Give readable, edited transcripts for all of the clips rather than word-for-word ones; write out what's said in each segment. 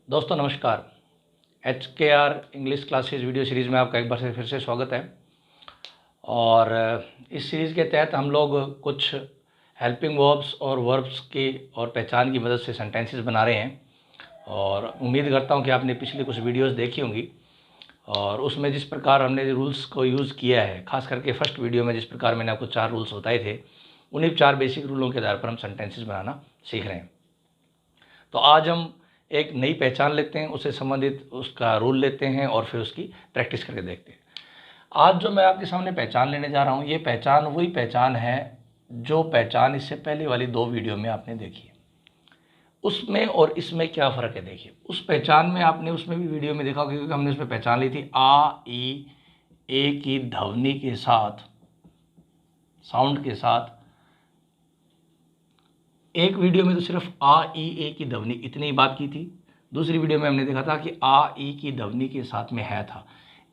दोस्तों नमस्कार। HKR English classes video series में आपका एक बार से फिर से स्वागत है। और इस सीरीज़ के तहत हम लोग कुछ हेल्पिंग वर्ब्स और वर्ब्स की और पहचान की मदद से सेंटेंसेस बना रहे हैं। और उम्मीद करता हूं कि आपने पिछली कुछ वीडियोस देखी होंगी और उसमें जिस प्रकार हमने रूल्स को यूज़ किया है, ख़ास करके फर्स्ट वीडियो में जिस प्रकार मैंने आपको 4 रूल्स बताए थे, उन्हीं 4 बेसिक रूलों के आधार पर हम सेंटेंसेस बनाना सीख रहे हैं। तो आज हम एक नई पहचान लेते हैं, उससे संबंधित उसका रूल लेते हैं और फिर उसकी प्रैक्टिस करके देखते हैं। आज जो मैं आपके सामने पहचान लेने जा रहा हूँ, ये पहचान वही पहचान है जो पहचान इससे पहले वाली 2 वीडियो में आपने देखी है। उसमें और इसमें क्या फ़र्क है देखिए। उस पहचान में आपने उसमें भी वीडियो में देखा, क्योंकि हमने उसमें पहचान ली थी आ ई ए की ध्वनि के साथ, साउंड के साथ। एक वीडियो में तो सिर्फ आ ई ए की ध्वनि इतनी ही बात की थी। दूसरी वीडियो में हमने देखा था कि आ ई की ध्वनि के साथ में है था।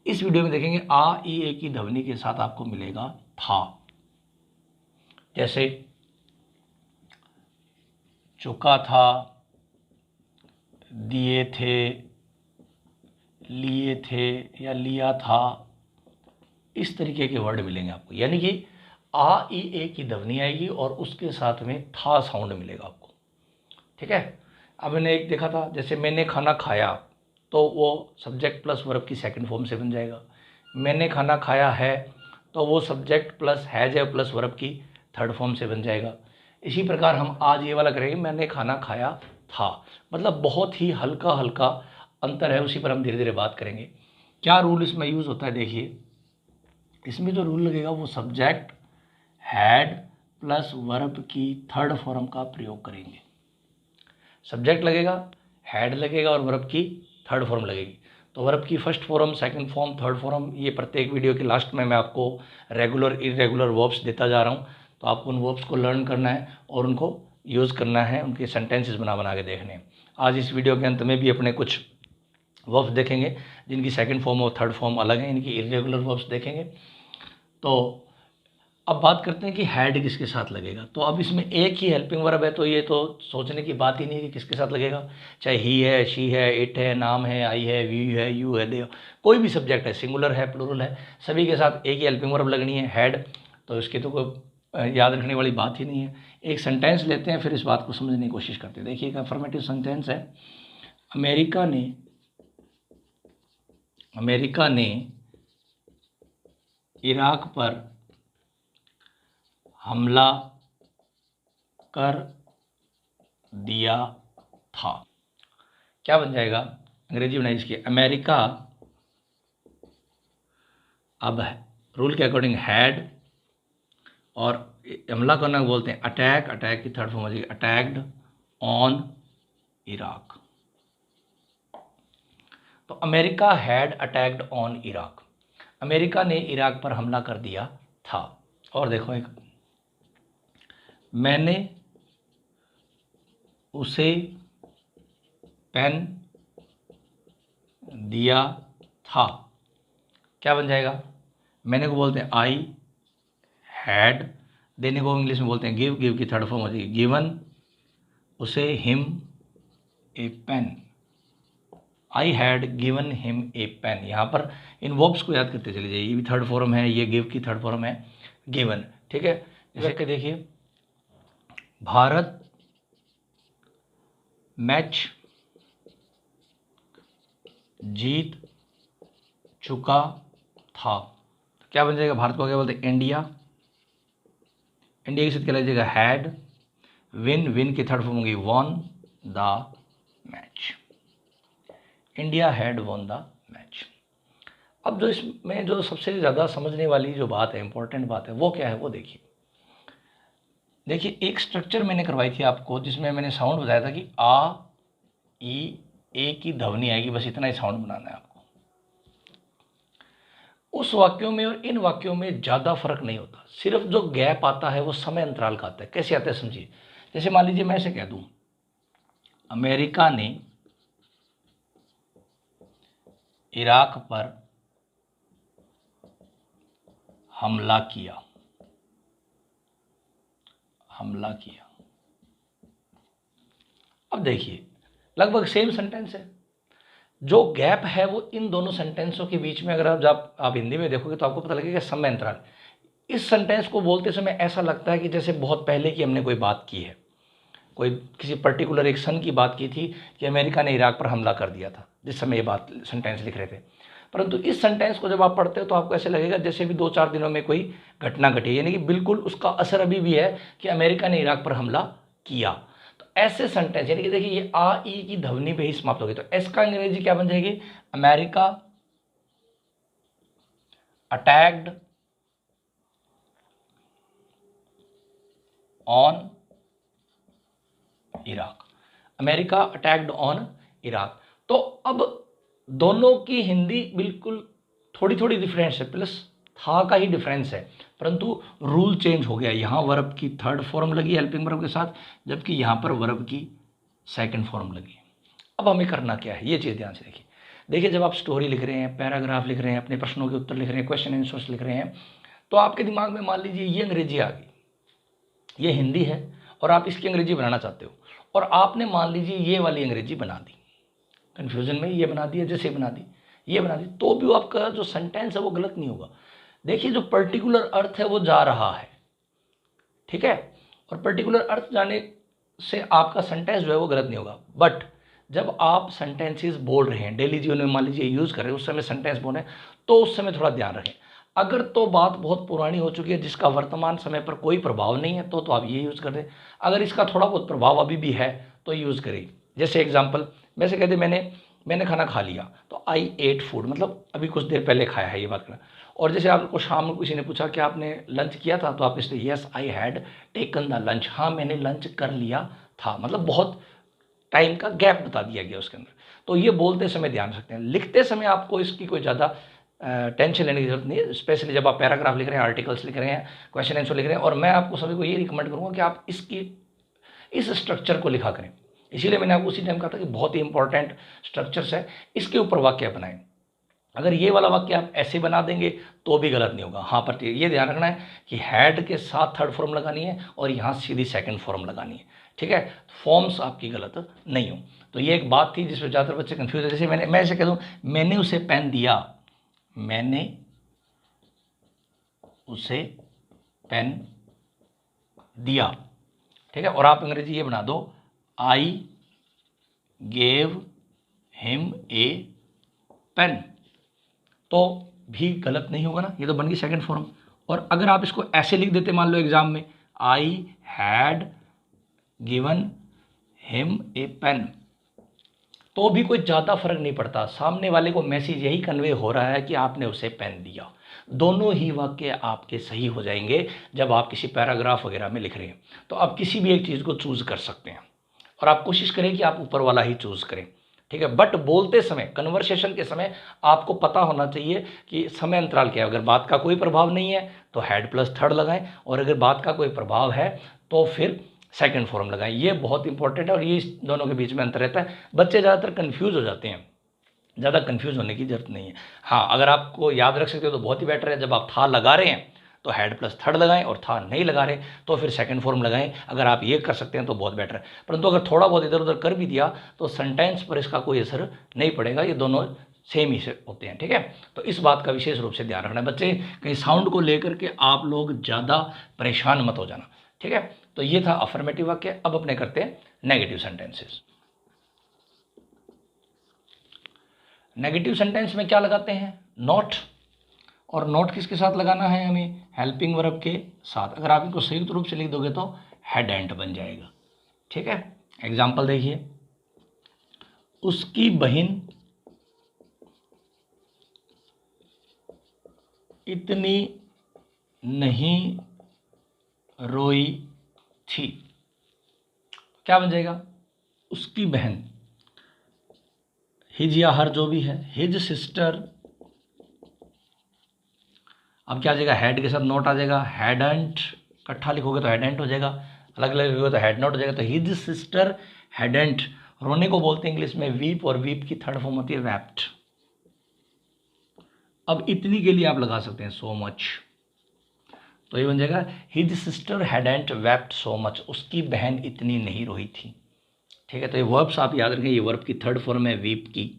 इस वीडियो में देखेंगे आ ई ए की ध्वनि के साथ आपको मिलेगा था। जैसे चुका था, दिए थे, लिए थे या लिया था, इस तरीके के वर्ड मिलेंगे आपको। यानी कि आ ई ए की ध्वनि आएगी और उसके साथ में था साउंड मिलेगा आपको। ठीक है। अब मैंने एक देखा था, जैसे मैंने खाना खाया, तो वो सब्जेक्ट प्लस वर्ब की सेकंड फॉर्म से बन जाएगा। मैंने खाना खाया है, तो वो सब्जेक्ट प्लस हैज है प्लस वर्ब की थर्ड फॉर्म से बन जाएगा। इसी प्रकार हम आज ये वाला करेंगे, मैंने खाना खाया था। मतलब बहुत ही हल्का हल्का अंतर है, उसी पर हम धीरे धीरे बात करेंगे। क्या रूल इसमें यूज़ होता है देखिए। इसमें जो रूल लगेगा वो सब्जेक्ट हैड प्लस वर्ब की थर्ड फॉर्म का प्रयोग करेंगे। सब्जेक्ट लगेगा, हैड लगेगा और वर्ब की थर्ड फॉर्म लगेगी। तो वर्ब की first form, second form, third form, ये प्रत्येक वीडियो के लास्ट में मैं आपको रेगुलर इरेगुलर वर्ब्स देता जा रहा हूँ। तो आपको उन वर्ब्स को लर्न करना है और उनको यूज़ करना है, उनके सेंटेंसेस बना बना के देखने हैं। आज इस वीडियो के अंत में भी अपने कुछ वर्ब्स देखेंगे जिनकी सेकंड फॉर्म और थर्ड फॉर्म अलग हैं, इनकी इरेगुलर वर्ब्स देखेंगे। तो अब बात करते हैं कि हैड किसके साथ लगेगा। तो अब इसमें एक ही हेल्पिंग वर्ब है, तो ये तो सोचने की बात ही नहीं है कि किसके साथ लगेगा। चाहे ही है, शी है, इट है, नाम है, आई है, वी है, यू है, दे, कोई भी सब्जेक्ट है, सिंगुलर है, प्लूरल है, सभी के साथ एक ही हेल्पिंग वर्ब लगनी है, हैड। तो इसकी तो कोई याद रखने वाली बात ही नहीं है। एक सेंटेंस लेते हैं, फिर इस बात को समझने की कोशिश करते हैं। देखिए, एक अफर्मेटिव सेंटेंस है। अमेरिका ने इराक पर हमला कर दिया था। क्या बन जाएगा? अंग्रेजी बनाई इसकी, अमेरिका अब रूल के अकॉर्डिंग हैड, और हमला करना बोलते हैं अटैक, अटैक की थर्ड फॉर्म हो जाएगी अटैक्ड ऑन इराक। तो America had attacked on Iraq, America ने इराक पर हमला कर दिया था। और देखो, एक मैंने उसे पेन दिया था। क्या बन जाएगा? मैंने को बोलते हैं आई हैड, देने को इंग्लिश में बोलते हैं गिव, गिव की थर्ड फॉर्म हो जाएगी गिवन उसे him a pen. I had given him a pen. यहाँ पर इन वर्ब्स को याद करते चले जाइए। ये भी थर्ड फॉर्म है, ये गिव की थर्ड फॉर्म है गिवन। ठीक है। जैसे कि देखिए, भारत मैच जीत चुका था। तो क्या बन जाएगा? भारत को क्या बोलते हैं? इंडिया, इंडिया के साथ क्या लग जाएगा? हैड, विन, विन की थर्ड फॉर्म होगी won the match. India had won the match. अब जो इसमें जो सबसे ज़्यादा समझने वाली जो बात है, इंपॉर्टेंट बात है, वो क्या है वो देखिए। देखिए, एक स्ट्रक्चर मैंने करवाई थी आपको, जिसमें मैंने साउंड बताया था कि आ ई ए की ध्वनि आएगी, बस इतना ही साउंड बनाना है आपको। उस वाक्यों में और इन वाक्यों में ज़्यादा फर्क नहीं होता, सिर्फ जो गैप आता है वो समय अंतराल का आता है। कैसे आता है समझिए। जैसे मान लीजिए मैं ऐसे कह दूं, अमेरिका ने इराक पर हमला किया, हमला किया। अब देखिए, लगभग सेम सेंटेंस है, जो गैप है वो इन दोनों सेंटेंसों के बीच में, अगर आप हिंदी में देखोगे तो आपको पता लगेगा समय अंतराल। इस सेंटेंस को बोलते समय ऐसा लगता है कि जैसे बहुत पहले की हमने कोई बात की है, कोई किसी पर्टिकुलर एक सन की बात की थी कि अमेरिका ने इराक पर हमला कर दिया था, जिस समय ये बात सेंटेंस लिख रहे थे। परंतु इस सेंटेंस को जब आप पढ़ते हो तो आपको ऐसे लगेगा जैसे भी 2-4 दिनों में कोई घटना घटी, यानी कि बिल्कुल उसका असर अभी भी है कि अमेरिका ने इराक पर हमला किया। तो ऐसे सेंटेंस, यानी कि देखिए ये आ ई की ध्वनि पे ही समाप्त हो गई, तो एस का अंग्रेजी क्या बन जाएगी? America attacked on Iraq, America attacked on Iraq. तो अब दोनों की हिंदी बिल्कुल थोड़ी थोड़ी डिफरेंस है, प्लस था का ही डिफरेंस है, परंतु रूल चेंज हो गया। यहाँ वर्ब की थर्ड फॉर्म लगी हेल्पिंग वर्ब के साथ, जबकि यहाँ पर वर्ब की सेकंड फॉर्म लगी। अब हमें करना क्या है, ये चीज़ ध्यान से देखिए। देखिए जब आप स्टोरी लिख रहे हैं, पैराग्राफ लिख रहे हैं, अपने प्रश्नों के उत्तर लिख रहे हैं, क्वेश्चन आंसर्स लिख रहे हैं, तो आपके दिमाग में मान लीजिए ये अंग्रेजी आ गई, ये हिंदी है और आप इसकी अंग्रेजी बनाना चाहते हो, और आपने मान लीजिए ये वाली अंग्रेजी बना दी, कन्फ्यूजन में ये बना दी, जैसे बना दी, ये बना दी, तो भी आपका जो सेंटेंस है वो गलत नहीं होगा। देखिए जो पर्टिकुलर अर्थ है वो जा रहा है, ठीक है, और पर्टिकुलर अर्थ जाने से आपका सेंटेंस जो है वो गलत नहीं होगा। बट जब आप सेंटेंसेस बोल रहे हैं, डेली जीवन में मान लीजिए यूज़ कर रहे हैं, उस समय सेंटेंस बोल रहे हैं, तो उस समय थोड़ा ध्यान रखें। अगर तो बात बहुत पुरानी हो चुकी है जिसका वर्तमान समय पर कोई प्रभाव नहीं है, तो आप ये यूज़ कर दें। अगर इसका थोड़ा बहुत प्रभाव अभी भी है तो यूज़ करें। जैसे एग्जाम्पल वैसे कहते मैंने खाना खा लिया, तो आई एट फूड, मतलब अभी कुछ देर पहले खाया है, ये बात करना। और जैसे आपको शाम में किसी ने पूछा कि आपने लंच किया था, तो आप इसलिए yes I had taken the lunch, हाँ मैंने लंच कर लिया था, मतलब बहुत टाइम का गैप बता दिया गया उसके अंदर। तो ये बोलते समय ध्यान रखते हैं। लिखते समय आपको इसकी कोई ज़्यादा टेंशन लेने की जरूरत नहीं है, स्पेशली जब आप पैराग्राफ लिख रहे हैं, आर्टिकल्स लिख रहे हैं, क्वेश्चन आंसर लिख रहे हैं। और मैं आपको सभी को ये रिकमेंड करूँगा कि आप इस स्ट्रक्चर को लिखा करें। इसीलिए मैंने आपको उसी टाइम कहा था कि बहुत ही इंपॉर्टेंट स्ट्रक्चर्स है, इसके ऊपर वाक्य बनाएं। अगर ये वाला वाक्य आप ऐसे बना देंगे तो भी गलत नहीं होगा। हाँ, पर ये ध्यान रखना है कि हैड के साथ थर्ड फॉर्म लगानी है और यहाँ सीधी सेकंड फॉर्म लगानी है, ठीक है, फॉर्म्स आपकी गलत नहीं हो। तो ये एक बात थी जिसमें ज़्यादातर बच्चे कंफ्यूज है। जैसे मैं ऐसे कह दूँ, मैंने उसे पेन दिया, मैंने उसे पेन दिया, ठीक है, और आप अंग्रेजी ये बना दो, I gave him a pen, तो भी गलत नहीं होगा ना, ये तो बन गई सेकंड फॉर्म। और अगर आप इसको ऐसे लिख देते, मान लो एग्जाम में, I had given him a pen, तो भी कोई ज़्यादा फर्क नहीं पड़ता। सामने वाले को मैसेज यही कन्वे हो रहा है कि आपने उसे पेन दिया। दोनों ही वाक्य आपके सही हो जाएंगे जब आप किसी पैराग्राफ वगैरह में लिख रहे हैं। तो आप किसी भी एक चीज़ को चूज़ कर सकते हैं, और आप कोशिश करें कि आप ऊपर वाला ही चूज़ करें, ठीक है। बट बोलते समय, कन्वर्सेशन के समय आपको पता होना चाहिए कि समय अंतराल क्या है। अगर बात का कोई प्रभाव नहीं है तो हैड प्लस थर्ड लगाएं, और अगर बात का कोई प्रभाव है तो फिर सेकंड फॉर्म लगाएं। ये बहुत इंपॉर्टेंट है और ये दोनों के बीच में अंतर रहता है। बच्चे ज़्यादातर कन्फ्यूज़ हो जाते हैं, ज़्यादा कन्फ्यूज़ होने की जरूरत नहीं है। हाँ, अगर आपको याद रख सकते हो तो बहुत ही बेटर है। जब आप था लगा रहे हैं तो हैड प्लस थर्ड लगाएं, और था नहीं लगा रहे तो फिर सेकंड फॉर्म लगाएं। अगर आप ये कर सकते हैं तो बहुत बेटर है। परंतु अगर थोड़ा बहुत इधर उधर कर भी दिया तो सेंटेंस पर इसका कोई असर नहीं पड़ेगा, ये दोनों सेम ही से होते हैं, ठीक है। तो इस बात का विशेष रूप से ध्यान रखना है बच्चे, कहीं साउंड को लेकर के आप लोग ज़्यादा परेशान मत हो जाना, ठीक है। तो ये था अफर्मेटिव वाक्य। अब अपने करते हैं नेगेटिव सेंटेंसेस। नेगेटिव सेंटेंस में क्या लगाते हैं? नॉट, और नोट किसके साथ लगाना है हमें? हेल्पिंग वर्ब के साथ। अगर आप इनको संयुक्त रूप से लिख दोगे तो हैडंट बन जाएगा, ठीक है। एग्जाम्पल देखिए, उसकी बहन इतनी नहीं रोई थी, क्या बन जाएगा? उसकी बहन, हिज या हर जो भी है, हिज सिस्टर, अब क्या आ जाएगा? हेड के साथ नोट आ जाएगा। हैडंट इकट्ठा लिखोगे तो हैडेंट हो जाएगा, अलग अलग लिखोगे तो हैड नॉट हो जाएगा। तो हिज सिस्टर हैडेंट, रोने को बोलते हैं इंग्लिश में वीप, और वीप की थर्ड फॉर्म होती है वेप्ट। अब इतनी के लिए आप लगा सकते हैं सो मच, तो ये बन जाएगा his sister hadn't wept so much, उसकी बहन इतनी नहीं रोई थी, ठीक है। तो ये वर्ब्स आप याद रखें, ये वर्ब की थर्ड फॉर्म है वीप की,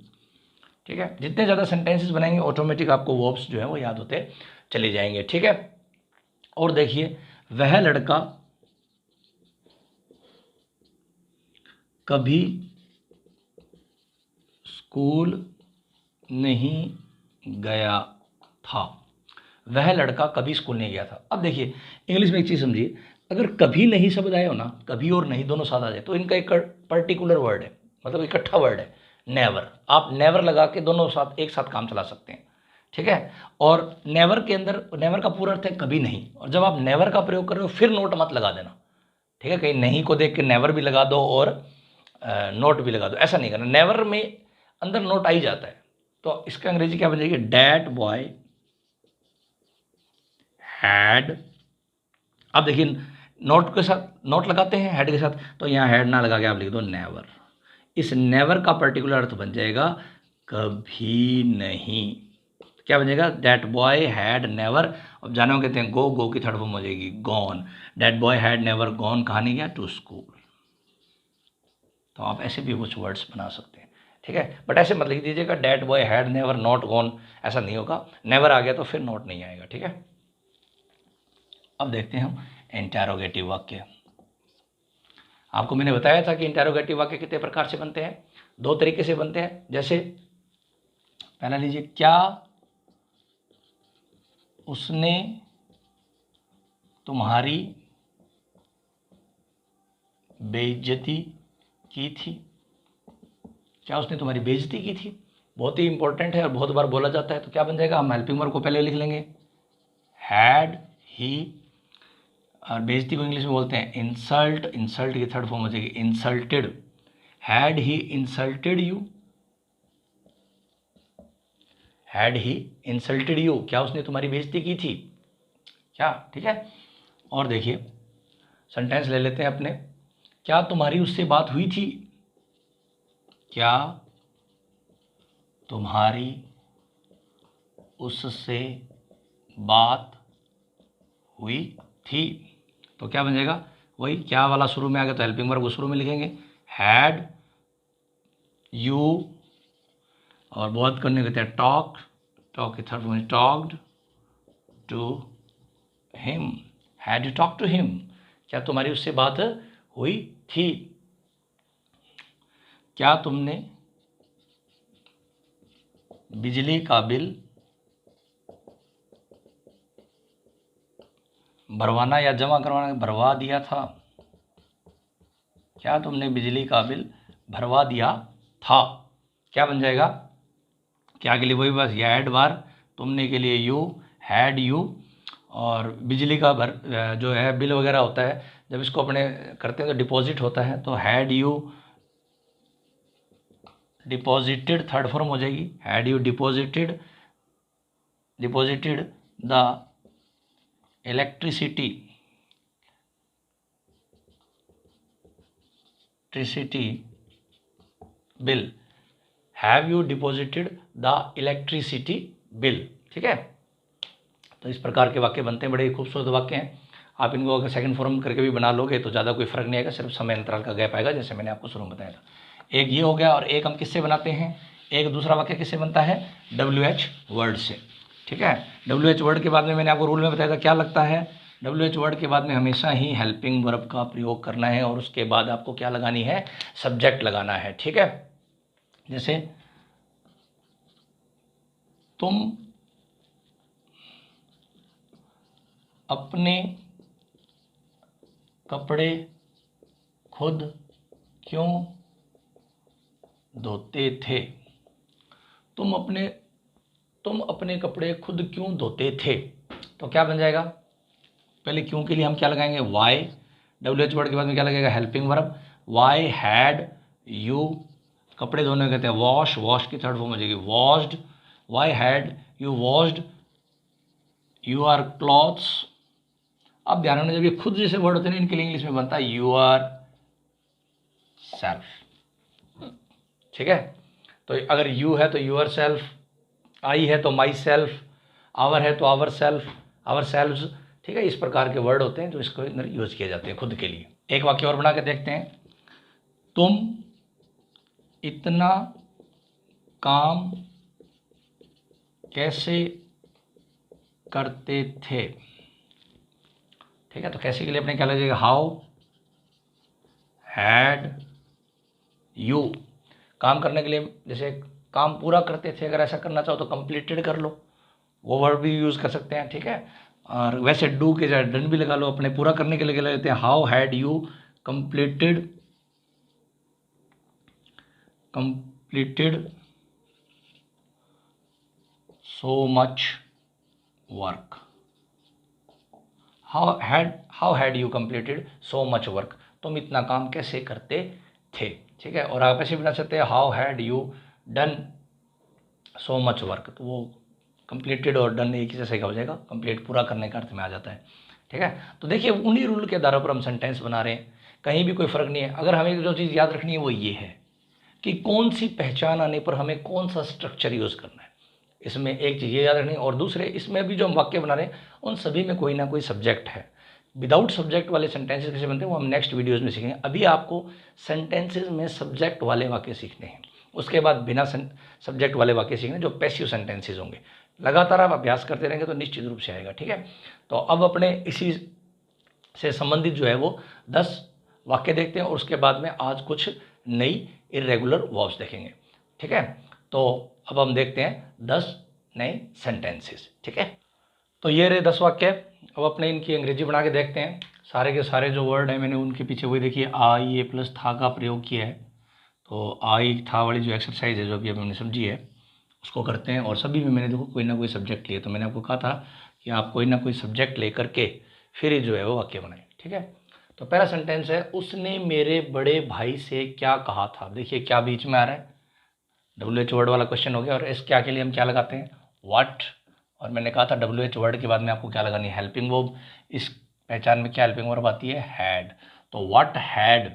ठीक है, जितने ज़्यादा सेंटेंसेस बनाएंगे ऑटोमेटिक आपको वर्ब्स जो है वो याद होते चले जाएंगे। ठीक है, और देखिए, वह लड़का कभी स्कूल नहीं गया था। वह लड़का कभी स्कूल नहीं गया था। अब देखिए, इंग्लिश में एक चीज़ समझिए, अगर कभी नहीं शब्द आए हो ना, कभी और नहीं दोनों साथ आ जाए, तो इनका एक पर्टिकुलर वर्ड है, मतलब इकट्ठा वर्ड है, नेवर। आप नेवर लगा के दोनों साथ एक साथ काम चला सकते हैं। ठीक है, और नेवर के अंदर नेवर का पूरा अर्थ है कभी नहीं, और जब आप नेवर का प्रयोग कर रहे हो फिर नोट मत लगा देना। ठीक है, कहीं नहीं को देख के नेवर भी लगा दो और नोट भी लगा दो, ऐसा नहीं करना। नेवर में अंदर नोट आ ही जाता है। तो इसका अंग्रेजी क्या बन जाएगी, डैट बॉय हैड। अब देखिए, नोट के साथ नोट लगाते हैं हेड के साथ, तो यहाँ हेड ना लगा के आप लिख दो नेवर। इस नेवर का पर्टिकुलर अर्थ बन जाएगा कभी नहीं। क्या बन जाएगा, डैट बॉय हैड नेवर। अब जानो कहते हैं गो, गो की थर्ड फॉर्म हो जाएगी gone. That boy had never gone, कहाँ नहीं गया, टू स्कूल। तो आप ऐसे भी कुछ वर्ड्स बना सकते हैं। ठीक है, बट ऐसे मत लिख दीजिएगा that boy had never not gone, ऐसा नहीं होगा। नेवर आ गया तो फिर नोट नहीं आएगा। ठीक है, अब देखते हैं हम इंटेरोगेटिव वाक्य। आपको मैंने बताया था कि इंटेरोगेटिव वाक्य कितने प्रकार से बनते हैं, दो तरीके से बनते हैं। जैसे पहला लीजिए, क्या उसने तुम्हारी बेइज्जती की थी। क्या उसने तुम्हारी बेइज्जती की थी, बहुत ही इंपॉर्टेंट है और बहुत बार बोला जाता है। तो क्या बन जाएगा, हम हेल्पिंग वर्ब को पहले लिख लेंगे, हैड ही। और बेइज्जती को इंग्लिश में बोलते हैं इंसल्ट। इंसल्ट की थर्ड फॉर्म हो जाएगी insulted. Had he insulted you, had he insulted you, क्या उसने तुम्हारी बेइज्जती की थी क्या। ठीक है, और देखिए सेंटेंस ले लेते हैं अपने, क्या तुम्हारी उससे बात हुई थी। क्या तुम्हारी उससे बात हुई थी। तो क्या बन जाएगा, वही क्या वाला शुरू में आ गया, तो हेल्पिंग वर्ब को शुरू में लिखेंगे, हैड यू। और बहुत करने कहते हैं टॉक, टॉक की third form talked to him, had you talk to him, क्या तुम्हारी उससे बात हुई थी। क्या तुमने बिजली का बिल भरवाना या जमा करवाना, भरवा दिया था। क्या तुमने बिजली का बिल भरवा दिया था, क्या बन जाएगा, क्या के लिए वही बस या हैड बार, तुमने के लिए यू, हैड यू। और बिजली का जो है बिल वगैरह होता है, जब इसको अपने करते हैं तो डिपॉजिट होता है, तो had you deposited third form हो जाएगी, had you deposited the electricity bill, have you deposited the electricity bill. ठीक है, तो इस प्रकार के वाक्य बनते हैं, बड़े खूबसूरत वाक्य हैं। आप इनको अगर सेकंड फॉर्म करके भी बना लोगे तो ज़्यादा कोई फर्क नहीं आएगा, सिर्फ समय अंतराल का गैप आएगा, जैसे मैंने आपको शुरू में बताया था। एक ये हो गया, और एक हम किससे बनाते हैं, एक दूसरा वाक्य किससे बनता है, WH वर्ड से। ठीक है, WH वर्ड के बाद में मैंने आपको रूल में बताया था क्या लगता है, WH वर्ड के बाद में हमेशा ही हेल्पिंग वर्ब का प्रयोग करना है, और उसके बाद आपको क्या लगानी है, सब्जेक्ट लगाना है। ठीक है, जैसे तुम अपने कपड़े खुद क्यों धोते थे। तुम अपने कपड़े खुद क्यों धोते थे, तो क्या बन जाएगा, पहले क्यों के लिए हम क्या लगाएंगे, वाई। WH वर्ड के बाद में क्या लगेगा, helping verb, why had you, कपड़े धोने कहते हैं वॉश, वॉश की थर्ड फॉर्म हो जाएगी washed, why had you washed your clothes. अब ध्यान रखना, जब ये खुद जैसे वर्ड होते हैं इनके लिए इंग्लिश में बनता है योर सेल्फ। ठीक है, तो अगर यू है तो योर सेल्फ, आई है तो माई सेल्फ, आवर है तो आवर सेल्फ, आवर सेल्व्स। ठीक है, इस प्रकार के वर्ड होते हैं जो इसको अंदर यूज किए जाते हैं खुद के लिए। एक वाक्य और बना के देखते हैं, तुम इतना काम कैसे करते थे, ठीक है। तो कैसे के लिए अपने क्या लगेगा, हाउ हैड यू। काम करने के लिए, जैसे काम पूरा करते थे, अगर ऐसा करना चाहो तो कंप्लीटेड कर लो, वो वर्ड भी यूज़ कर सकते हैं, ठीक है। और वैसे डू के जगह डन भी लगा लो, अपने पूरा करने के लिए लेते हैं, how had you completed so much work. How had you completed so much work, तुम इतना काम कैसे करते थे, ठीक है। और आप ऐसे भी बना सकते हैं, how had you done so much work, तो वो कंप्लीटेड और डन एक ही जैसे हो जाएगा, कंप्लीट पूरा करने का अर्थ में आ जाता है, ठीक है। तो देखिए उन्हीं रूल के आधार पर हम सेंटेंस बना रहे हैं, कहीं भी कोई फ़र्क नहीं है। अगर हमें जो चीज़ याद रखनी है वो ये है कि कौन सी पहचान आने पर हमें कौन सा स्ट्रक्चर यूज़ करना है, इसमें एक चीज़ ये याद रखनी है। और दूसरे, इसमें भी जो हम वाक्य बना रहे हैं उन सभी में कोई ना कोई सब्जेक्ट है। विदाउट सब्जेक्ट वाले सेंटेंसेस कैसे बनते हैं वो हम नेक्स्ट वीडियोज़ में सीखेंगे। अभी आपको सेंटेंसेज में सब्जेक्ट वाले वाक्य सीखने हैं, उसके बाद बिना सब्जेक्ट वाले वाक्य सीखने जो पैसिव सेंटेंसेज होंगे। लगातार आप अभ्यास करते रहेंगे तो निश्चित रूप से आएगा, ठीक है। तो अब अपने इसी से संबंधित जो है वो 10 वाक्य देखते हैं और उसके बाद में आज कुछ नई इरेगुलर वर्ब्स देखेंगे, ठीक है। तो अब हम देखते हैं 10 नए सेंटेंसेस, ठीक है। तो ये रहे 10 वाक्य। अब अपने इनकी अंग्रेजी बना के देखते हैं। सारे के सारे जो वर्ड हैं मैंने उनके पीछे वही देखिए आई ए प्लस था का प्रयोग किया है। तो आई था वाली जो एक्सरसाइज है जो अभी हमने समझी है उसको करते हैं। और सभी में मैंने देखो कोई ना कोई सब्जेक्ट लिया, तो मैंने आपको कहा था कि आप कोई ना कोई सब्जेक्ट लेकर के फिर ही जो है वो वाक्य बनाए, ठीक है। तो पहला सेंटेंस है, उसने मेरे बड़े भाई से क्या कहा था। देखिए क्या बीच में आ रहा है, WH वर्ड वाला क्वेश्चन हो गया। और इस क्या के लिए हम क्या लगाते हैं, व्हाट। और मैंने कहा था WH वर्ड के बाद में आपको क्या लगानी है, हेल्पिंग वर्ब। इस पहचान में क्या हेल्पिंग वर्ब आती है, हैड। तो व्हाट हैड,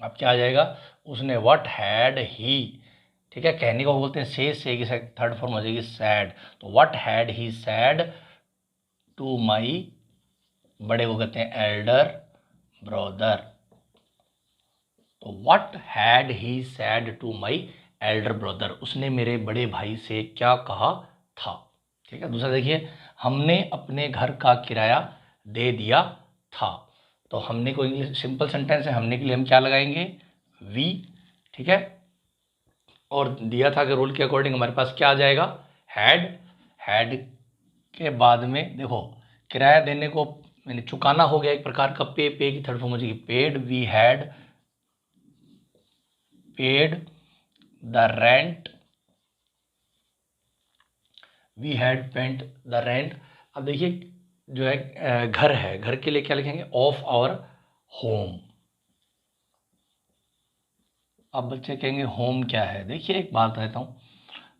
अब क्या आ जाएगा, उसने, व्हाट हैड ही, ठीक है। कहने को बोलते हैं से की थर्ड फॉर्म हो जाएगी सैड। तो what had he said to my, बड़े को कहते हैं एल्डर ब्रदर। तो what had he said to my elder brother, उसने मेरे बड़े भाई से क्या कहा था, ठीक है। दूसरा देखिए, हमने अपने घर का किराया दे दिया था। तो हमने को इंग्लिश सिंपल सेंटेंस है, हमने के लिए हम क्या लगाएंगे, वी, ठीक है। और दिया था के रूल के अकॉर्डिंग हमारे पास क्या आ जाएगा, हैड के बाद में देखो किराया देने को मैंने चुकाना हो गया एक प्रकार का, पे की थर्ड फॉर्म हो जाएगी paid. We had paid the rent, we had paid the rent. अब देखिए जो है घर है, घर के लिए क्या लिखेंगे, ऑफ आवर होम। अब बच्चे कहेंगे होम क्या है। देखिए एक बात कहता हूँ,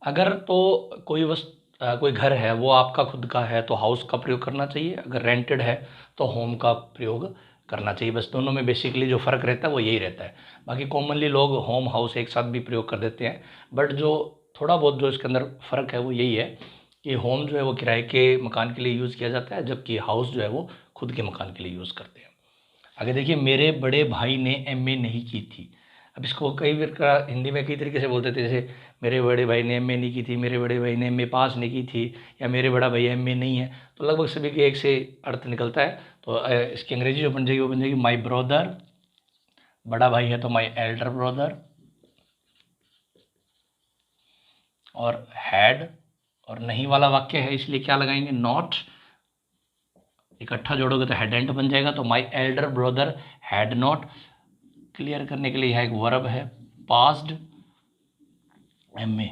अगर तो कोई घर है वो आपका खुद का है तो हाउस का प्रयोग करना चाहिए, अगर रेंटेड है तो होम का प्रयोग करना चाहिए। बस दोनों में बेसिकली जो फ़र्क रहता है वो यही रहता है। बाकी कॉमनली लोग होम हाउस एक साथ भी प्रयोग कर देते हैं, बट जो थोड़ा बहुत जो इसके अंदर फ़र्क है वो यही है कि होम जो है वो किराए के मकान के लिए यूज़ किया जाता है, जबकि हाउस जो है वो खुद के मकान के लिए यूज़ करते हैं। आगे देखिए, मेरे बड़े भाई ने MA नहीं की थी। अब इसको कई बार हिंदी में कई तरीके से बोलते थे, जैसे मेरे बड़े भाई ने MA नहीं की थी, मेरे बड़े भाई ने MA पास नहीं की थी, या मेरे बड़ा भाई MA नहीं है। तो लगभग सभी के एक से अर्थ निकलता है। तो इसकी अंग्रेजी जो बन जाएगी वो बन जाएगी माई ब्रदर, बड़ा भाई है तो माई एल्डर ब्रदर, और हैड, और नहीं वाला वाक्य है इसलिए क्या लगाएंगे, नॉट। इकट्ठा जोड़ोगे तो हैडेंट बन जाएगा। तो माई elder brother had not. Clear करने के लिए यह एक वर्ब है, पास्ड MA।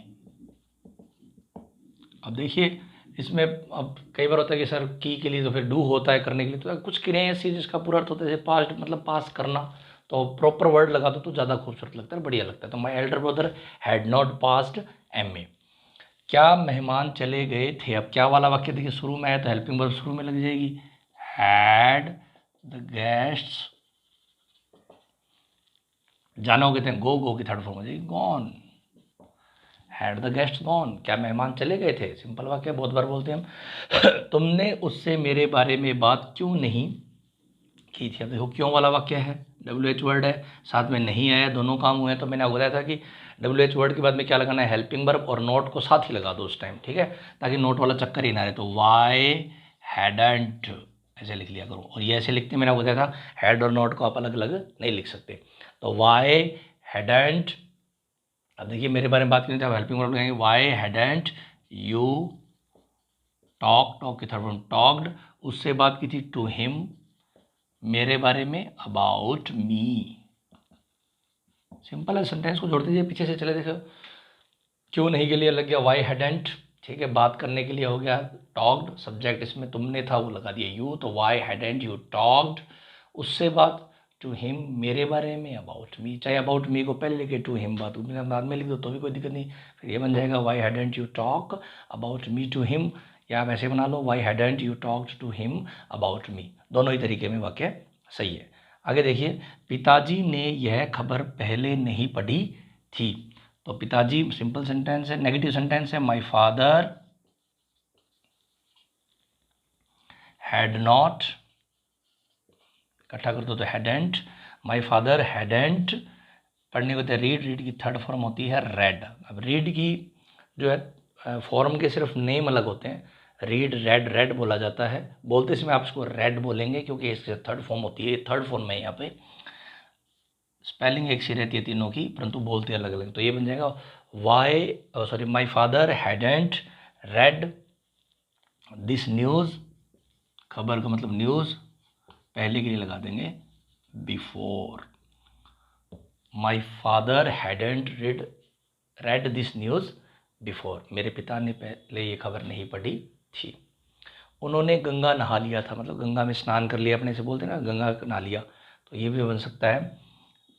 अब देखिए इसमें अब कई बार होता है कि सर की के लिए तो फिर डू होता है करने के लिए, तो कुछ क्रियाएं ऐसी जिसका पूरा अर्थ होता है, जैसे पास्ट मतलब पास करना, तो प्रॉपर वर्ड लगा दो तो ज़्यादा खूबसूरत लगता है, बढ़िया लगता है। तो माई elder brother had not passed MA। क्या मेहमान चले गए थे। अब क्या वाला वाक्य देखिए शुरू में आया तो हेल्पिंग वर्ब शुरू में लग जाएगी, हैड द गेस्ट्स, जाना हो कहते हैं गो की थर्ड फॉर्म हो जाएगी gone. Had the guest gone, क्या मेहमान चले गए थे, सिंपल वाक्य बहुत बार बोलते हैं हम। तुमने उससे मेरे बारे में बात क्यों नहीं की थी। अब देखो क्यों वाला वाक्य है, WH वर्ड है, साथ में नहीं आया, दोनों काम हुए हैं। तो मैंने आपको बताया था कि WH वर्ड के बाद में क्या लगाना है, हेल्पिंग वर्ब, और नॉट को साथ ही लगा दो उस टाइम, ठीक है, ताकि नोट वाला चक्कर ही ना रहे। तो वाई हैडंट ऐसे लिख लिया करो। और ये ऐसे लिखते मैंने बताया था, हैड और नॉट को आप अलग अलग नहीं लिख सकते। तो वाई हैडंट, अब देखिए मेरे बारे में बात करें तो हेल्पिंग वर्ब लगाएंगे, वाई हैडंट यू टॉक की थर्ड फॉर्म टॉक्ड, उससे बात की थी टू हिम, मेरे बारे में अबाउट मी। सिंपल है, सेंटेंस को जोड़ दीजिए, पीछे से चले देखो क्यों नहीं के लिए लग गया वाई हैडंट, ठीक है, बात करने के लिए हो गया टॉक्ड, सब्जेक्ट इसमें तुमने था वो लगा दिया यू, तो वाई हैडंट यू टॉक्ड, उससे बात टू हिम, मेरे बारे में अबाउट मी, चाहे अबाउट मी को पहले लिखे टू हिम बाद में लिख दो तो भी कोई दिक्कत नहीं, फिर ये बन जाएगा why hadn't you talk about me to him, या आप ऐसे बना लो why hadn't you talked to him about me, दोनों ही तरीके में वाक्य सही है। आगे देखिए, पिताजी ने यह खबर पहले नहीं पढ़ी थी, तो पिताजी सिंपल सेंटेंस है, नेगेटिव सेंटेंस है, माय फादर हैड नॉट, इकट्ठा कर दो तो हैडेंट, माय फादर हैडेंट, पढ़ने को तो रीड की थर्ड फॉर्म होती है रेड। अब रीड की जो है फॉर्म के सिर्फ नेम अलग होते हैं, रीड रेड रेड बोला जाता है, बोलते समय आप इसको रेड बोलेंगे क्योंकि इससे थर्ड फॉर्म होती है, थर्ड फॉर्म में यहाँ पे स्पेलिंग एक सी रहती है तीनों की, परंतु बोलते अलग अलग। तो ये बन जाएगा why my father hadn't read this news, खबर का मतलब न्यूज़, पहले के लिए लगा देंगे before, my father hadn't read this news before, मेरे पिता ने पहले ये खबर नहीं पढ़ी थी। उन्होंने गंगा नहा लिया था, मतलब गंगा में स्नान कर लिया, अपने से बोलते हैं ना गंगा नहा लिया, तो ये भी बन सकता है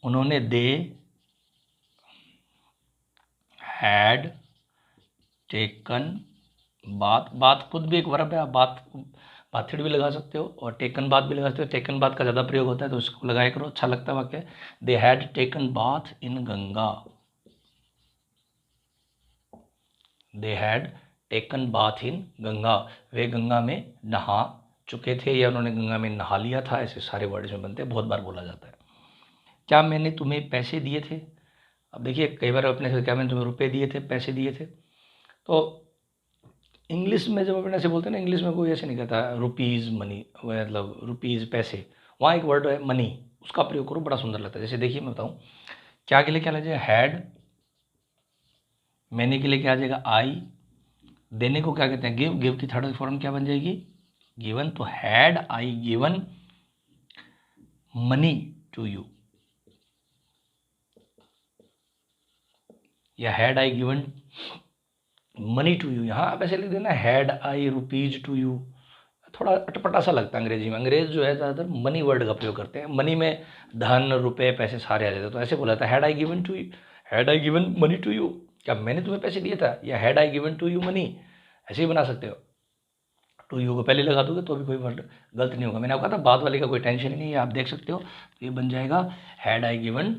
उन्होंने दे हैड टेकन बात, बात खुद भी एक वर्ब है, आप बाथेड भी लगा सकते हो और टेकन बात भी लगा सकते हो, टेकन बात का ज़्यादा प्रयोग होता है तो उसको लगाया करो, अच्छा लगता है वाक्य। They had taken bath in Ganga, they had taken bath in Ganga, वे गंगा में नहा चुके थे या उन्होंने गंगा में नहा लिया था, ऐसे सारे वर्ड में बनते हैं, बहुत बार बोला जाता है। क्या मैंने तुम्हें पैसे दिए थे, अब देखिए कई बार अपने से क्या मैंने तुम्हें रुपए दिए थे, पैसे दिए थे, तो इंग्लिश में जब अपन ऐसे बोलते हैं ना, इंग्लिश में कोई ऐसे नहीं कहता रुपीज़ मनी, मतलब रुपीज़ पैसे, वहाँ एक वर्ड है मनी, उसका प्रयोग करो, बड़ा सुंदर लगता है। जैसे देखिए मैं बताऊँ, क्या के लिए क्या लग जाएगा हैड, मैंने के लिए क्या आ जाएगा आई, देने को क्या कहते हैं गिव, गिव की थर्ड फॉर्म क्या बन जाएगी गिवन, तो had I given money to you, या had I given money to you, यहाँ आप ऐसे लिख देना had I rupees to you, थोड़ा अटपटा सा लगता है अंग्रेजी में, अंग्रेज जो है ज़्यादातर मनी वर्ड का प्रयोग करते हैं, मनी में धन रुपए पैसे सारे आ जाते हैं, तो ऐसे बोला था had I given to you, had I given money to you, क्या मैंने तुम्हें पैसे दिए था, या had I given to you money, ऐसे ही बना सकते हो, टू यू को पहले लगा दोगे तो भी कोई वर्ड गलत नहीं होगा। मैंने आपको कहा था बाद वाले का कोई टेंशन ही नहीं है, आप देख सकते हो, तो ये बन जाएगा had I given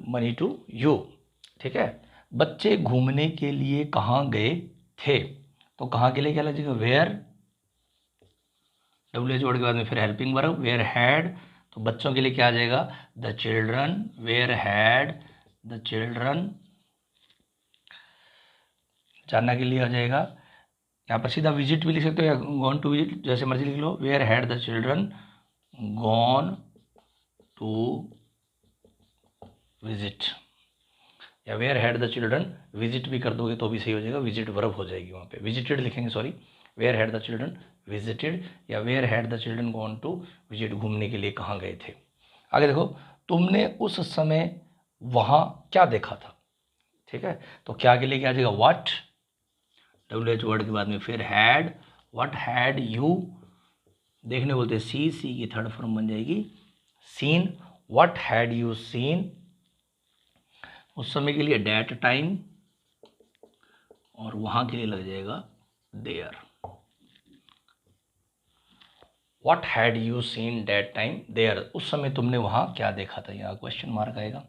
money to you, ठीक है। बच्चे घूमने के लिए कहाँ गए थे, तो कहाँ के लिए क्या लगेगा वेयर, WH वर्ड के बाद में फिर हेल्पिंग वर्ब वेयर हैड, तो बच्चों के लिए क्या आ जाएगा the children, where had the children, जानना के लिए आ जाएगा, यहाँ पर सीधा विजिट भी लिख सकते हो या गॉन टू विजिट, जैसे मर्जी लिख लो, where had the children gone to visit, या where had the children visit भी कर दोगे तो भी सही हो जाएगा, विजिट वर्ब हो जाएगी वहाँ पे, विजिटेड लिखेंगे sorry, where had the children visited, या where had the children gone to visit, घूमने के लिए कहाँ गए थे। आगे देखो, तुमने उस समय वहाँ क्या देखा था, ठीक है, तो क्या के लिए क्या आ जाएगा व्हाट, WH वर्ड के बाद में फिर हैड, व्हाट हैड यू, देखने बोलते हैं सी की थर्ड फॉर्म बन जाएगी seen, what had you seen, उस समय के लिए डेट टाइम, और वहां के लिए लग जाएगा there, what had you seen that time there, उस समय तुमने वहां क्या देखा था, यहाँ क्वेश्चन मार्क आएगा,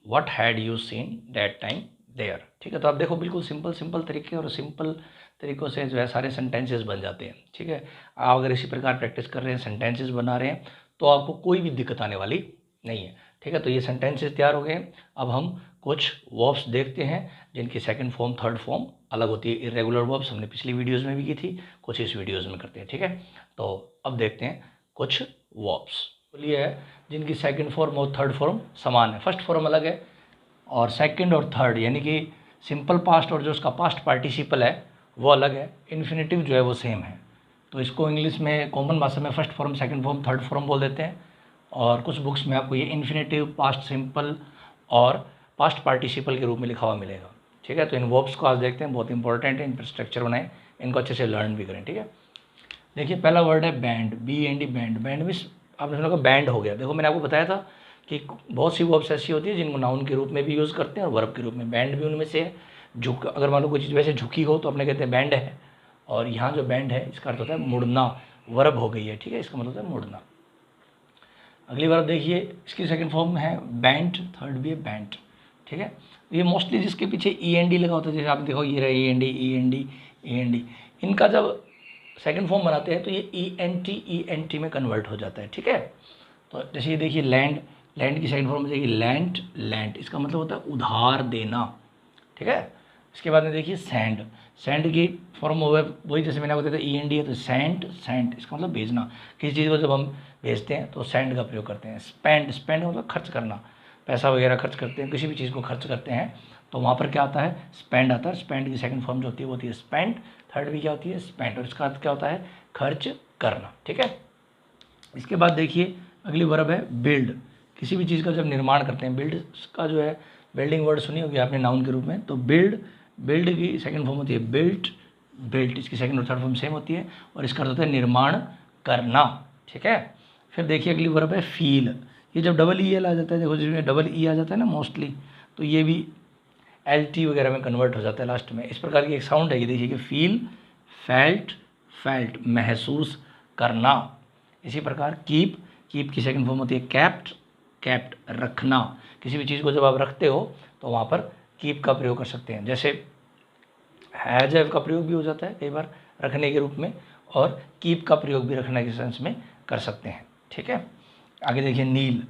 what had you seen that time there, ठीक है। तो आप देखो बिल्कुल सिंपल तरीके और सिंपल तरीक़ों से जो है सारे सेंटेंसेस बन जाते हैं, ठीक है। आप अगर इसी प्रकार प्रैक्टिस कर रहे हैं, सेंटेंसेस बना रहे हैं, तो आपको कोई भी दिक्कत आने वाली नहीं है। ठीक है, तो ये सेंटेंसेस तैयार हो गए। अब हम कुछ वर्ब्स देखते हैं जिनकी सेकंड फॉर्म थर्ड फॉर्म अलग होती है। इरेगुलर वर्ब्स हमने पिछली वीडियोस में भी की थी, कुछ इस वीडियोस में करते हैं। ठीक है, तो अब देखते हैं कुछ वर्ब्स। बोलिए है जिनकी सेकंड फॉर्म और थर्ड फॉर्म समान है। फर्स्ट फॉर्म अलग है और सेकंड और थर्ड यानी कि सिंपल पास्ट और जो उसका पास्ट पार्टिसिपल है वो अलग है। इन्फिनेटिव जो है वो सेम है। तो इसको इंग्लिश में कॉमन भाषा में first form, second form, third form बोल देते हैं। और कुछ बुक्स में आपको ये इन्फिनेटिव, पास्ट सिंपल और पास्ट पार्टिसिपल के रूप में लिखा हुआ मिलेगा। ठीक है, तो इन वर्ब्स को आज देखते हैं, बहुत इंपॉर्टेंट है। इन पर स्ट्रक्चर बनाएं, इनको अच्छे से लर्न भी करें। ठीक है, देखिए पहला वर्ड है band, BAND, band. Band means आपने सुना होगा बैंड हो गया। देखो मैंने आपको बताया था कि बहुत सी वर्ब्स ऐसी होती है जिनको नाउन के रूप में भी यूज़ करते हैं और वर्ब के रूप में। बैंड भी उनमें से है। झुक, अगर मान लो कोई चीज़ वैसे झुकी हो तो अपने कहते हैं बैंड है। और यहाँ जो बैंड है इसका अर्थ होता है मुड़ना, वर्ब हो गई है। ठीक है, इसका मतलब होता है मुड़ना। अगली बार देखिए इसकी सेकंड फॉर्म है बैंट, थर्ड भी है बैंट। ठीक है, ये मोस्टली जिसके पीछे END लगा होता है, जैसे आपने देखो ये रहा END, इनका जब सेकंड फॉर्म बनाते हैं तो ये ENT में कन्वर्ट हो जाता है। ठीक है, तो जैसे ये देखिए लैंड, लैंड की सेकंड फॉर्म में देखिए लैंड, इसका मतलब होता है उधार देना। ठीक है, इसके बाद में देखिए सैंड, सैंड की फॉर्म हो गया वही जैसे मैंने बताया था END है, तो सेंड इसका मतलब भेजना। किसी चीज़ को जब हम भेजते हैं तो सेंड का प्रयोग करते हैं। स्पेंड मतलब खर्च करना, पैसा वगैरह खर्च करते हैं, किसी भी चीज़ को खर्च करते हैं तो वहाँ पर क्या आता है, स्पेंड आता है। स्पेंड की सेकंड फॉर्म जो होती है वो होती है स्पेंड, थर्ड भी क्या होती है स्पेंड, और इसका अर्थ क्या होता है खर्च करना। ठीक है, इसके बाद देखिए अगली वर्ब है बिल्ड। किसी भी चीज़ का जब निर्माण करते हैं, बिल्ड का जो है बिल्डिंग वर्ड सुनी होगी आपने नाउन के रूप में, तो बिल्ड की सेकंड फॉर्म होती है बिल्ट, इसकी सेकंड और थर्ड फॉर्म सेम होती है और इसका अर्थ होता है निर्माण करना। ठीक है, फिर देखिए अगली वर्ब है फील। ये जब डबल EL आ जाता है, देखो जिसमें डबल E आ जाता है ना मोस्टली, तो ये भी LT वगैरह में कन्वर्ट हो जाता है लास्ट में। इस प्रकार की एक साउंड है, ये देखिए कि फील, फेल्ट, महसूस करना। इसी प्रकार कीप की सेकंड फॉर्म होती है कैप्ट, रखना। किसी भी चीज़ को जब आप रखते हो तो वहाँ पर कीप का प्रयोग कर सकते हैं। जैसे हैज का प्रयोग भी हो जाता है कई बार रखने के रूप में, और कीप का प्रयोग भी रखने के सेंस में कर सकते हैं। ठीक है, आगे देखिए नील।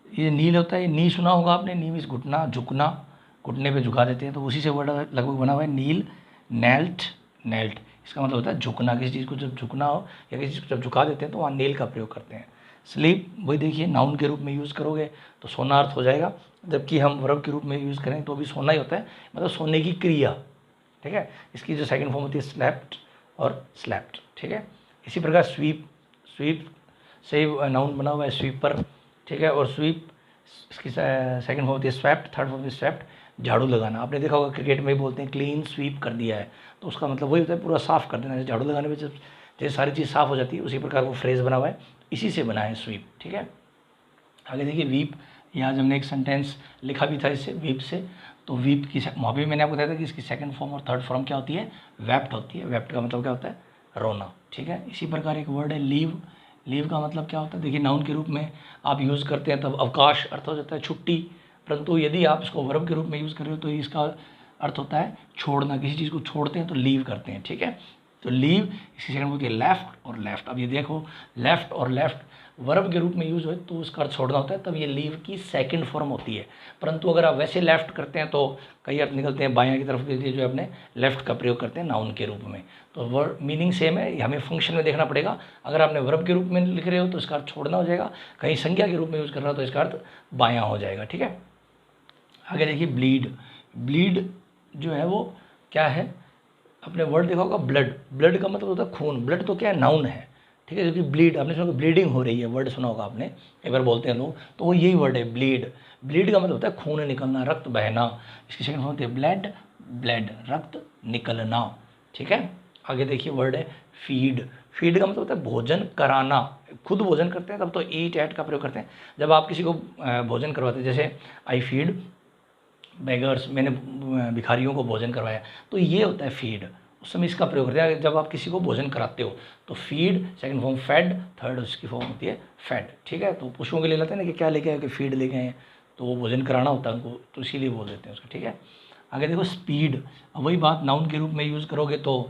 ये नील होता है, नी सुना होगा आपने, नी मीन्स घुटना, झुकना, घुटने पे झुका देते हैं, तो उसी से वर्ड लगभग बना हुआ है नील। नेल्ट इसका मतलब होता है झुकना। किसी चीज़ को जब झुकना हो या किसी चीज़ को जब झुका देते हैं तो वहाँ नील का प्रयोग करते हैं। स्लीप वही देखिए नाउन के रूप में यूज़ करोगे तो सोना अर्थ हो जाएगा, जबकि हम वर्ब के रूप में यूज़ करें तो भी सोना ही होता है, मतलब सोने की क्रिया। ठीक है, इसकी जो सेकंड फॉर्म होती है स्लैप्ट और स्लैप्ट। ठीक है, इसी प्रकार स्वीप से ही नाउन बना हुआ है स्वीपर। ठीक है, और स्वीप इसकी सेकंड फॉर्म होती है स्वैप्ट, थर्ड फॉर्म होती है स्वैप्ट, झाड़ू लगाना। आपने देखा होगा क्रिकेट में भी बोलते हैं क्लीन स्वीप कर दिया है, तो उसका मतलब वही होता है पूरा साफ कर देना। झाड़ू लगाने में जब जैसे सारी चीज़ साफ हो जाती है, उसी प्रकार वो फ्रेज बना हुआ है, इसी से बना है स्वीप। ठीक है, आगे देखिए वीप। यहाँ हमने एक सेंटेंस लिखा भी था इससे, वीप से। तो वीप की वहाँ भी मैंने आपको बताया था कि इसकी सेकंड फॉर्म और थर्ड फॉर्म क्या होती है, वेप्ट होती है। वेप्ट का मतलब क्या होता है रोना। ठीक है, इसी प्रकार एक वर्ड है लीव का मतलब क्या होता है, देखिए नाउन के रूप में आप यूज़ करते हैं तब अवकाश अर्थ हो जाता है छुट्टी, परंतु यदि आप इसको वर्ब के रूप में यूज़ कर रहे हो तो इसका अर्थ होता है छोड़ना। किसी चीज़ को छोड़ते हैं तो लीव करते हैं। ठीक है, तो लीव इसकी सेकंड होती है लेफ्ट और लेफ्ट। अब ये देखो लेफ्ट और लेफ्ट वर्ब के रूप में यूज़ हो तो उसका अर्थ छोड़ना होता है, तब ये लीव की सेकंड फॉर्म होती है। परंतु अगर आप वैसे लेफ्ट करते हैं तो कई अर्थ निकलते हैं बायां की तरफ के लिए, जो अपने लेफ्ट का प्रयोग करते हैं नाउन के रूप में। तो वर्ड मीनिंग सेम है, हमें फंक्शन में देखना पड़ेगा। अगर आपने वर्ब के रूप में लिख रहे हो तो इसका अर्थ छोड़ना हो जाएगा, कहीं संज्ञा के रूप में यूज़ कर रहा हो तो इसका अर्थ बायां हो जाएगा। ठीक है, आगे देखिए ब्लीड जो है वो क्या है, अपने वर्ड देखा होगा ब्लड का मतलब होता है खून। ब्लड तो क्या है नाउन है। ठीक है, जो कि ब्लीड आपने सुना ब्लीडिंग हो रही है, वर्ड सुना होगा आपने, एक बार बोलते हैं लोग, तो वो यही वर्ड है ब्लीड का मतलब होता है खून निकलना, रक्त बहना। इसकी सेकंड होती है ब्लड, रक्त निकलना। ठीक है, आगे देखिए वर्ड है फीड का मतलब होता है भोजन कराना। खुद भोजन करते हैं तब तो ईट एट का प्रयोग करते हैं। जब आप किसी को भोजन करवाते हैं, जैसे आई फीड बेगर्स, मैंने भिखारियों को भोजन करवाया, तो ये होता है फीड। उस समय इसका प्रयोग करते हैं जब आप किसी को भोजन कराते हो। तो feed second form fed, third उसकी फॉर्म होती है फेड। ठीक है, तो पशुओं के लिए लेते हैं ना कि क्या लेके आए कि फीड लेके आए हैं, तो वो भोजन कराना होता है उनको, तो इसीलिए बोल देते हैं उसका। ठीक है, आगे देखो स्पीड। अब वही बात नाउन के रूप में यूज़ करोगे तो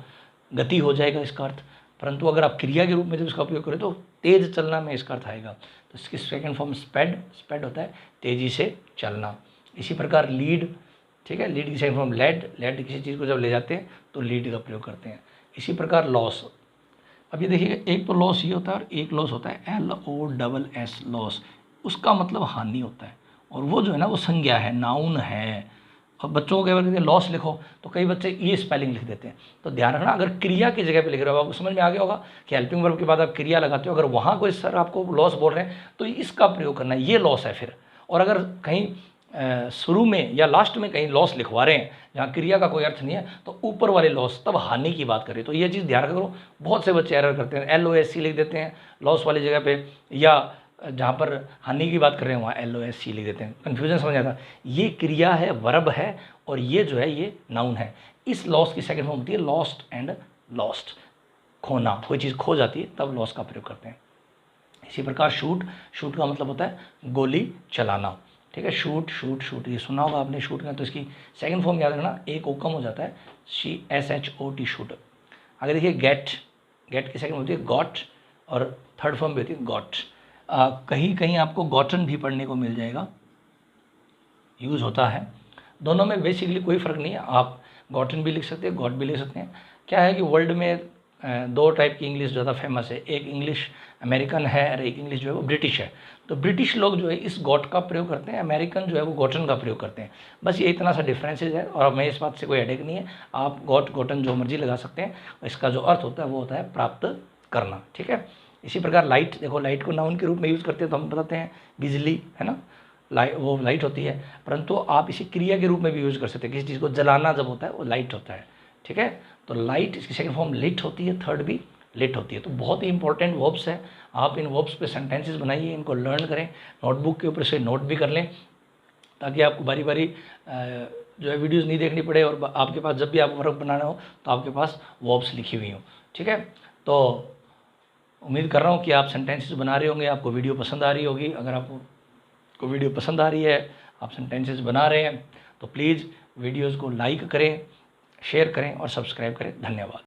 गति हो जाएगा इसका अर्थ, परंतु अगर आप क्रिया के रूप में जब इसका उपयोग करें तो तेज चलना में इसका अर्थ आएगा। तो इसकी सेकंड फॉर्म स्पेड, स्पेड होता है तेजी से चलना। इसी प्रकार लीड, ठीक है, लीड की सेकंड फॉर्म लेड, लेड किसी चीज़ को जब ले जाते हैं तो लीड का प्रयोग करते हैं। इसी प्रकार लॉस, अब ये देखिए एक तो लॉस ये होता है और एक लॉस होता है LOSS लॉस, उसका मतलब हानि होता है, और वो जो है ना वो संज्ञा है, नाउन है। और बच्चों को कई बार कहते हैं लॉस लिखो तो कई बच्चे ये स्पेलिंग लिख देते हैं, तो ध्यान रखना अगर क्रिया की जगह पे लिख रहे हो, आपको समझ में आ गया होगा कि हेल्पिंग वर्ब के बाद आप क्रिया लगाते हो, अगर वहाँ कोई सर आपको लॉस बोल रहे हैं तो इसका प्रयोग करना है, ये लॉस है फिर। और अगर कहीं शुरू में या लास्ट में कहीं लॉस लिखवा रहे हैं जहाँ क्रिया का कोई अर्थ नहीं है तो ऊपर वाले लॉस, तब हानि की बात करें। तो ये चीज़ ध्यान करो, बहुत से बच्चे एरर करते हैं, LOSC लिख देते हैं लॉस वाली जगह पे, या जहाँ पर हानि की बात कर रहे हैं वहाँ LOSC लिख देते हैं, कन्फ्यूजन समझ आता। ये क्रिया है, वर्ब है, और ये जो है ये नाउन है। इस लॉस की सेकंड फॉर्म होती है लॉस्ट एंड लॉस्ट, खोना, कोई चीज़ खो जाती है तब लॉस का प्रयोग करते हैं। इसी प्रकार शूट, शूट का मतलब होता है गोली चलाना, ठीक है, शूट शूट शूट, ये सुना होगा आपने शूट का। तो इसकी सेकंड फॉर्म याद रखना, एक ओ कम हो जाता है, SHOT शूट। आगे देखिए गेट, गेट की सेकंड होती है गॉट, और थर्ड फॉर्म भी होती है गॉट। कहीं कहीं आपको गॉटन भी पढ़ने को मिल जाएगा, यूज़ होता है। दोनों में बेसिकली कोई फ़र्क नहीं है, आप गॉटन भी लिख सकते हैं, गॉट भी लिख सकते हैं। क्या है कि वर्ल्ड में दो टाइप की इंग्लिश ज़्यादा फेमस है, एक इंग्लिश अमेरिकन है और एक इंग्लिश जो है वो ब्रिटिश है। तो ब्रिटिश लोग जो है इस गॉट का प्रयोग करते हैं, अमेरिकन जो है वो गॉटन का प्रयोग करते हैं, बस ये इतना सा डिफरेंसेस है। और हमें इस बात से कोई हेडेक नहीं है, आप गॉट गॉटन जो मर्जी लगा सकते हैं, इसका जो अर्थ होता है वो होता है प्राप्त करना, ठीक है। इसी प्रकार लाइट, देखो लाइट को नाउन के रूप में यूज़ करते हैं तो हम बताते हैं बिजली, है ना, लाइट, वो लाइट होती है, परंतु आप इसे क्रिया के रूप में भी यूज़ कर सकते हैं, किसी चीज़ को जलाना जब होता है वो लाइट होता है, ठीक है। तो लाइट, इसकी सेकंड फॉर्म लिट होती है, थर्ड भी लिट होती है। तो बहुत ही इंपॉर्टेंट वर्ब्स है, आप इन वर्ब्स पे सेंटेंसेस बनाइए, इनको लर्न करें, नोटबुक के ऊपर से नोट भी कर लें, ताकि आपको बारी बारी जो है वीडियोस नहीं देखनी पड़े, और आपके पास जब भी आपको वर्क बनाना हो तो आपके पास वर्ब्स लिखी हुई हो, ठीक है। तो उम्मीद कर रहा हूँ कि आप सेंटेंसेस बना रहे होंगे, आपको वीडियो पसंद आ रही होगी। अगर आपको वीडियो पसंद आ रही है, आप सेंटेंसेस बना रहे हैं, तो प्लीज़ वीडियोज़ को लाइक करें, शेयर करें और सब्सक्राइब करें। धन्यवाद।